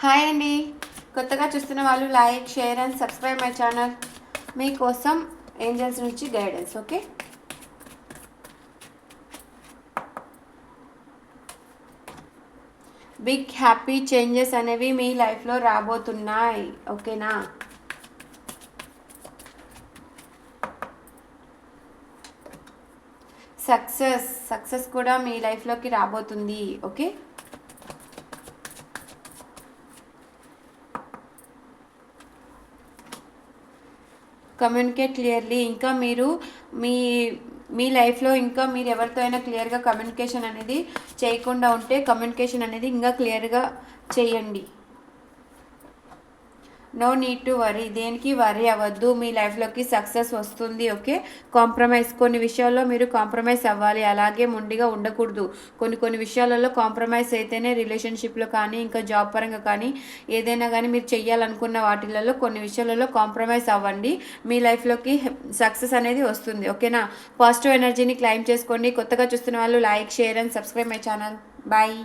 Hi అండి. కొత్తగా చూస్తున్న వాళ్ళు like, share and subscribe my channel. మీకోసం ఏంజల్స్ నుంచి guidance. Okay, big happy changes అనేవి మీ లైఫ్లో రాబోతున్నాయి. ఓకేనా? సక్సెస్ కూడా మీ లైఫ్లోకి రాబోతుంది. Okay, communicate clearly. ఇంకా మీరు మీ మీ లైఫ్లో ఇంకా మీరు ఎవరితో అయినా క్లియర్గా కమ్యూనికేషన్ అనేది చేయకుండా ఉంటే కమ్యూనికేషన్ అనేది ఇంకా క్లియర్గా చేయండి. నో నీడ్ టు వరీ, దేనికి వరీ అవ్వద్దు. మీ లైఫ్లోకి సక్సెస్ వస్తుంది. ఓకే, కాంప్రమైజ్, కొన్ని విషయాల్లో మీరు కాంప్రమైజ్ అవ్వాలి. అలాగే మొండిగా ఉండకూడదు. కొన్ని విషయాలలో కాంప్రమైజ్ అయితేనే రిలేషన్షిప్లో కానీ ఇంకా జాబ్ పరంగా కానీ ఏదైనా కానీ మీరు చెయ్యాలనుకున్న వాటిలలో కొన్ని విషయాలలో కాంప్రమైజ్ అవ్వండి. మీ లైఫ్లోకి సక్సెస్ అనేది వస్తుంది. ఓకేనా? పాజిటివ్ ఎనర్జీని క్లైమ్ చేసుకోండి. కొత్తగా చూస్తున్న వాళ్ళు like, share and subscribe my channel. Bye.